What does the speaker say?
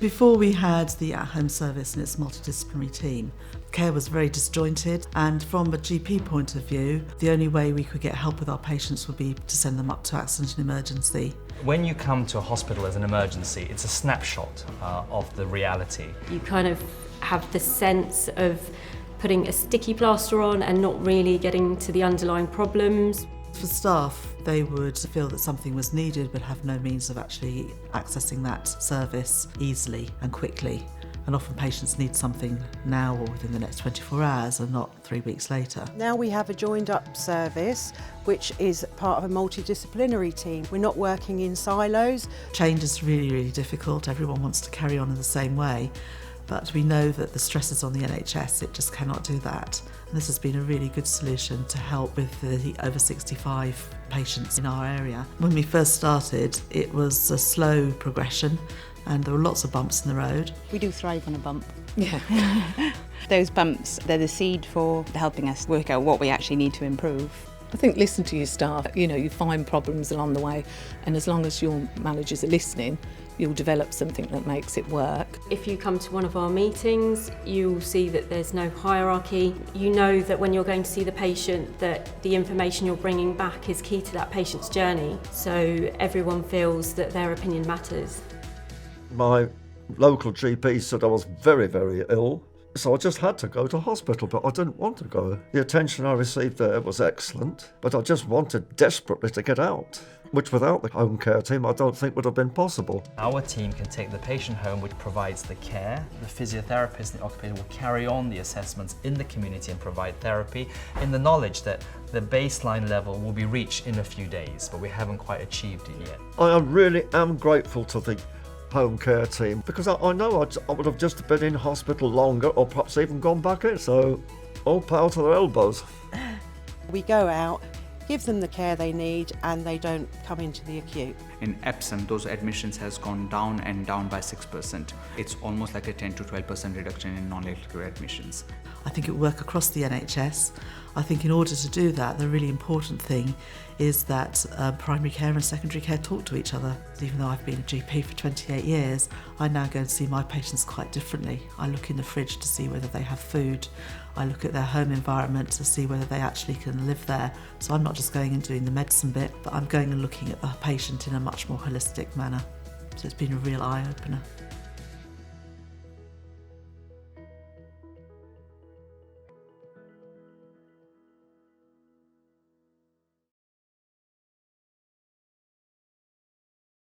Before we had the at-home service and its multidisciplinary team, care was very disjointed, and from a GP point of view, the only way we could get help with our patients would be to send them up to accident and emergency. When you come to a hospital as an emergency, it's a snapshot of the reality. You kind of have the sense of putting a sticky plaster on and not really getting to the underlying problems. For staff, they would feel that something was needed but have no means of actually accessing that service easily and quickly. And often patients need something now or within the next 24 hours and not 3 weeks later. Now we have a joined up service which is part of a multidisciplinary team. We're not working in silos. Change is really, really difficult. Everyone wants to carry on in the same way. But we know that the stresses on the NHS, it just cannot do that. And this has been a really good solution to help with the over 65 patients in our area. When we first started, it was a slow progression and there were lots of bumps in the road. We do thrive on a bump. Yeah. Those bumps, they're the seed for helping us work out what we actually need to improve. I think listen to your staff. You find problems along the way, and as long as your managers are listening, you'll develop something that makes it work. If you come to one of our meetings, you'll see that there's no hierarchy. You know that when you're going to see the patient, that the information you're bringing back is key to that patient's journey, so everyone feels that their opinion matters. My local GP said I was very, very ill, so I just had to go to hospital, but I didn't want to go. The attention I received there was excellent, but I just wanted desperately to get out, which without the home care team I don't think would have been possible. Our team can take the patient home, which provides the care. The physiotherapist and the occupator will carry on the assessments in the community and provide therapy in the knowledge that the baseline level will be reached in a few days, but we haven't quite achieved it yet. I really am grateful to the home care team because I know I would have just been in hospital longer or perhaps even gone back in, so all power to their elbows. We go out, give them the care they need and they don't come into the acute. In Epsom, those admissions has gone down and down by 6%. It's almost like a 10 to 12% reduction in non-lethal care admissions. I think it will work across the NHS. I think in order to do that, the really important thing is that primary care and secondary care talk to each other. Even though I've been a GP for 28 years, I now go and see my patients quite differently. I look in the fridge to see whether they have food. I look at their home environment to see whether they actually can live there. So I'm not just going and doing the medicine bit, but I'm going and looking at the patient in a much more holistic manner. So it's been a real eye-opener.